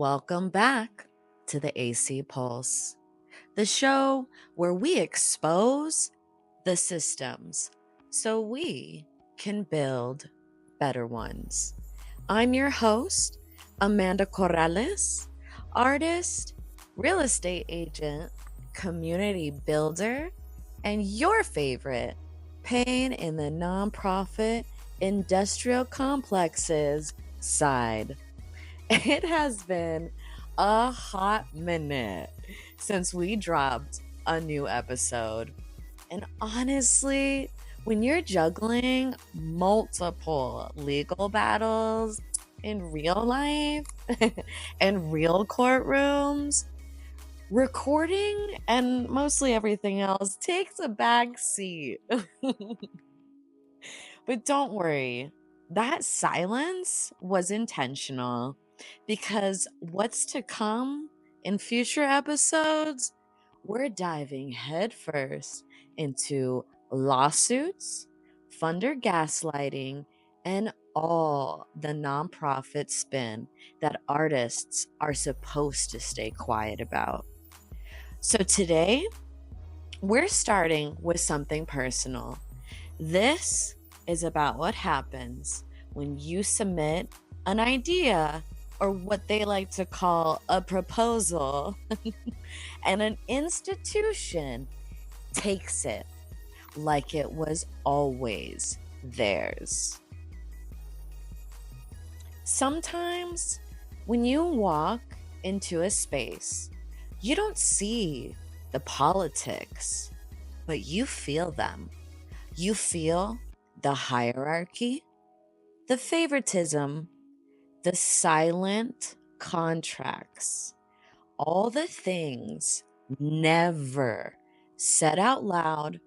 Welcome back to the AC Pulse, the show where we expose the systems so we can build better ones. I'm your host, Amanda Corrales, artist, real estate agent, community builder, and your favorite pain in the nonprofit industrial complexes side. It has been a hot minute since we dropped a new episode. And honestly, when you're juggling multiple legal battles in real life and real courtrooms, recording and mostly everything else takes a back seat. But don't worry, that silence was intentional because what's to come in future episodes, we're diving headfirst into lawsuits, funder gaslighting, and all the nonprofit spin that artists are supposed to stay quiet about. So today, we're starting with something personal. This is about what happens when you submit an idea, or what they like to call a proposal, and an institution takes it like it was always theirs. Sometimes when you walk into a space, you don't see the politics, but you feel them. You feel the hierarchy, the favoritism, the silent contracts, all the things never said out loud,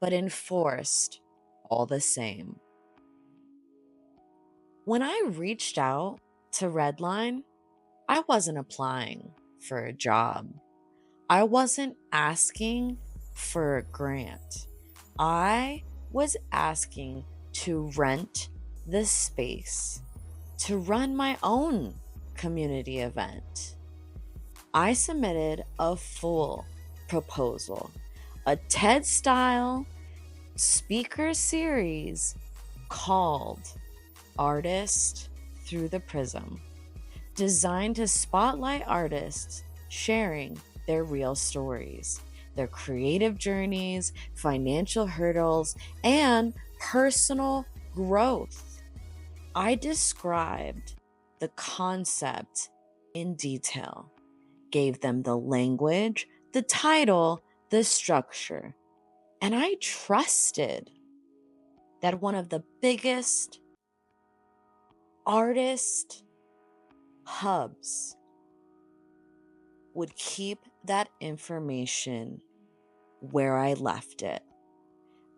but enforced all the same. When I reached out to RedLine, I wasn't applying for a job. I wasn't asking for a grant. I was asking to rent the space to run my own community event. I submitted a full proposal, a TED-style speaker series called Artist Through the Prism, designed to spotlight artists sharing their real stories, their creative journeys, financial hurdles, and personal growth. I described the concept in detail, gave them the language, the title, the structure, and I trusted that one of the biggest artist hubs would keep that information where I left it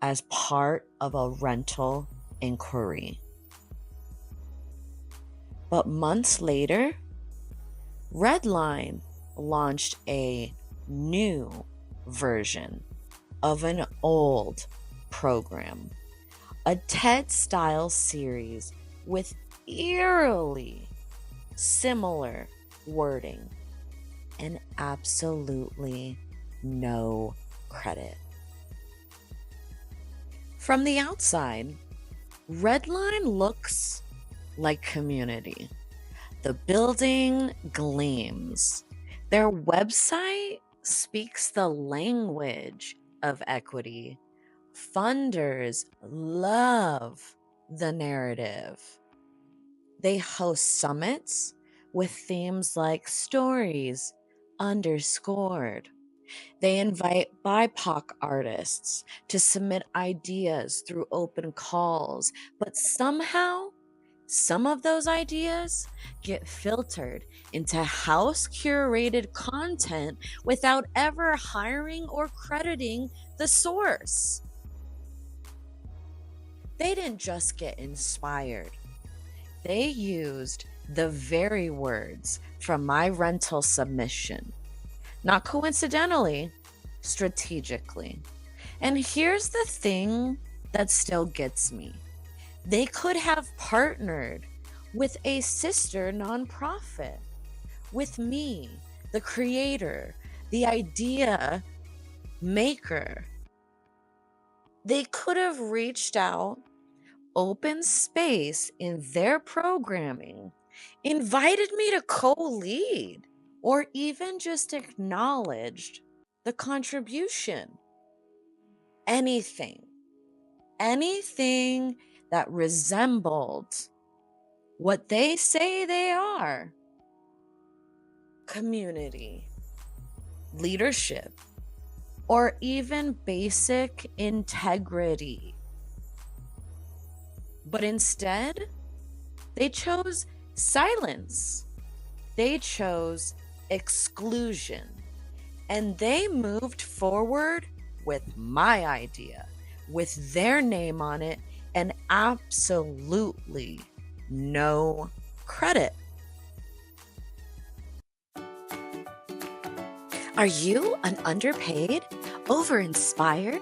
as part of a rental inquiry. But months later, RedLine launched a new version of an old program, a TED-style series with eerily similar wording and absolutely no credit. From the outside, RedLine looks like community. The building gleams. Their website speaks the language of equity. Funders love the narrative. They host summits with themes like stories underscored. They invite BIPOC artists to submit ideas through open calls, but somehow some of those ideas get filtered into house-curated content without ever hiring or crediting the source. They didn't just get inspired. They used the very words from my rental submission, not coincidentally, strategically. And here's the thing that still gets me. They could have partnered with a sister nonprofit with me, the creator, the idea maker. They could have reached out, open space in their programming, invited me to co-lead, or even just acknowledged the contribution. Anything, anything that resembled what they say they are: community, leadership, or even basic integrity. But instead, they chose silence. They chose exclusion. And they moved forward with my idea, with their name on it, and absolutely no credit. Are you an underpaid, over-inspired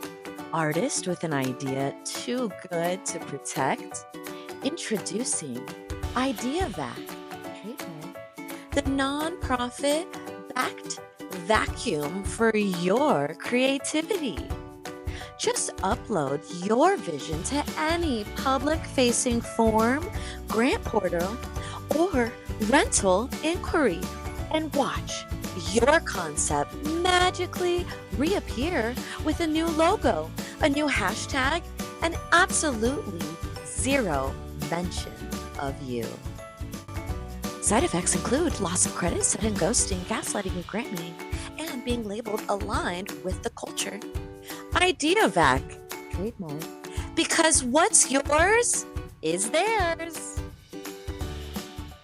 artist with an idea too good to protect? Introducing IdeaVac, the nonprofit-backed vacuum for your creativity. Just upload your vision to any public-facing form, grant portal, or rental inquiry, and watch your concept magically reappear with a new logo, a new hashtag, and absolutely zero mention of you. Side effects include loss of credit, sudden ghosting, gaslighting, and grant-meeting, and being labeled aligned with the culture. IdeaVac, trademark, because what's yours is theirs.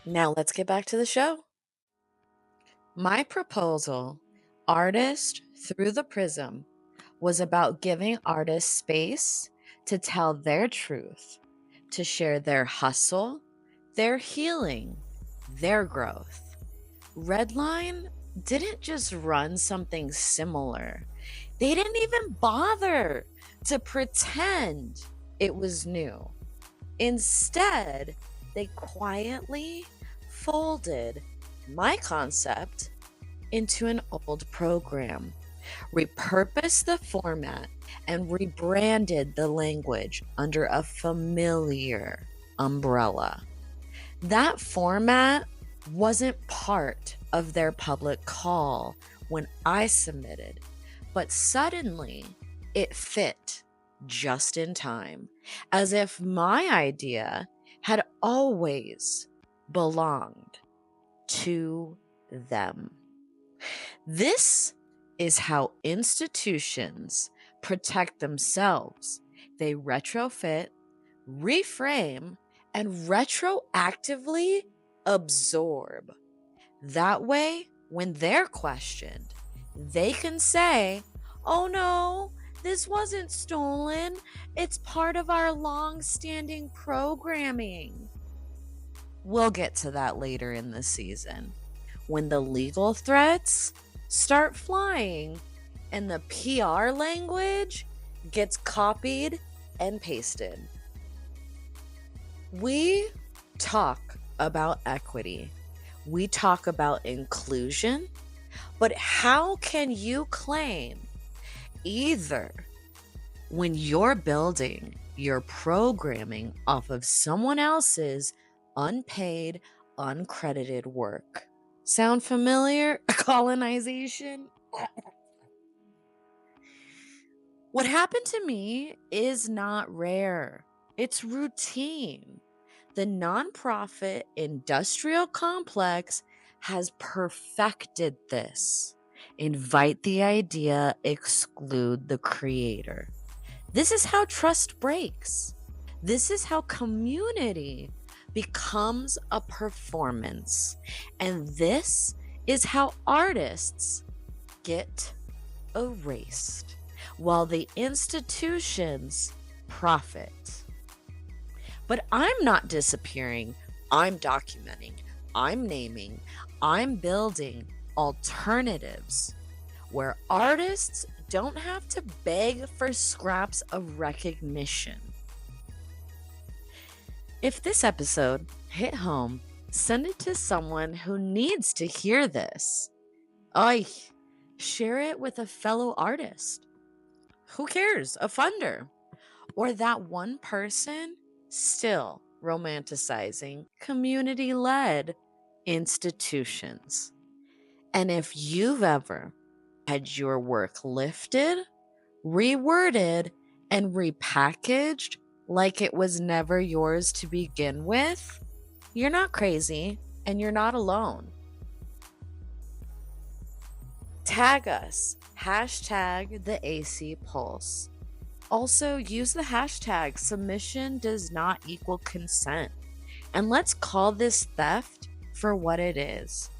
Now let's get back to the show. My proposal, Artist Through the Prism, was about giving artists space to tell their truth, to share their hustle, their healing, their growth. RedLine didn't just run something similar. They didn't even bother to pretend it was new. Instead, they quietly folded my concept into an old program, repurposed the format, and rebranded the language under a familiar umbrella. That format wasn't part of their public call when I submitted, but suddenly it fit just in time, as if my idea had always belonged to them. This is how institutions protect themselves. They retrofit, reframe, and retroactively absorb. That way, when they're questioned, they can say, "Oh no, this wasn't stolen. It's part of our long-standing programming." We'll get to that later in the season, when the legal threats start flying and the PR language gets copied and pasted. We talk about equity. We talk about inclusion. But how can you claim either when you're building your programming off of someone else's unpaid, uncredited work? Sound familiar? Colonization? What happened to me is not rare. It's routine. The nonprofit industrial complex has perfected this. Invite the idea, exclude the creator. This is how trust breaks. This is how community becomes a performance. And this is how artists get erased, while the institutions profit. But I'm not disappearing. I'm documenting. I'm naming. I'm building alternatives where artists don't have to beg for scraps of recognition. If this episode hit home, Send it to someone who needs to hear this. Ay, share it with a fellow artist. Who cares? A funder. Or that one person still romanticizing community led institutions. And if you've ever had your work lifted, reworded, and repackaged like it was never yours to begin with, you're not crazy and you're not alone. Tag us, hashtag the AC Pulse. Also, use the hashtag submission does not equal consent. And let's call this theft for what it is.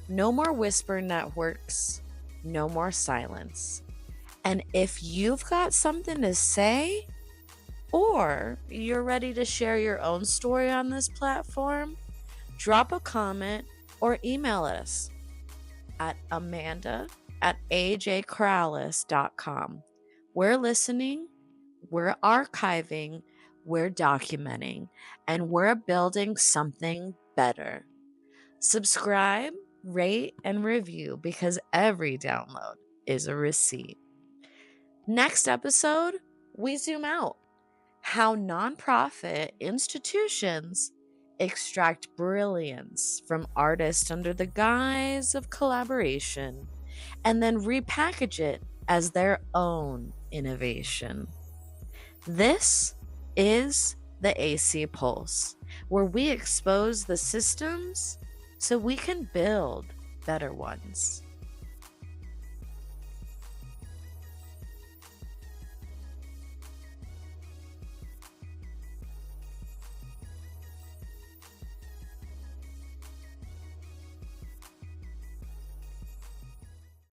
No more whisper networks, no more silence. And if you've got something to say, or you're ready to share your own story on this platform, drop a comment or email us at amanda@ajcorrales.com. We're listening, we're archiving, we're documenting, and we're building something better. Subscribe, rate, and review because every download is a receipt. Next episode, we zoom out. How nonprofit institutions extract brilliance from artists under the guise of collaboration and then repackage it as their own innovation. This is the AC Pulse, where we expose the systems so we can build better ones.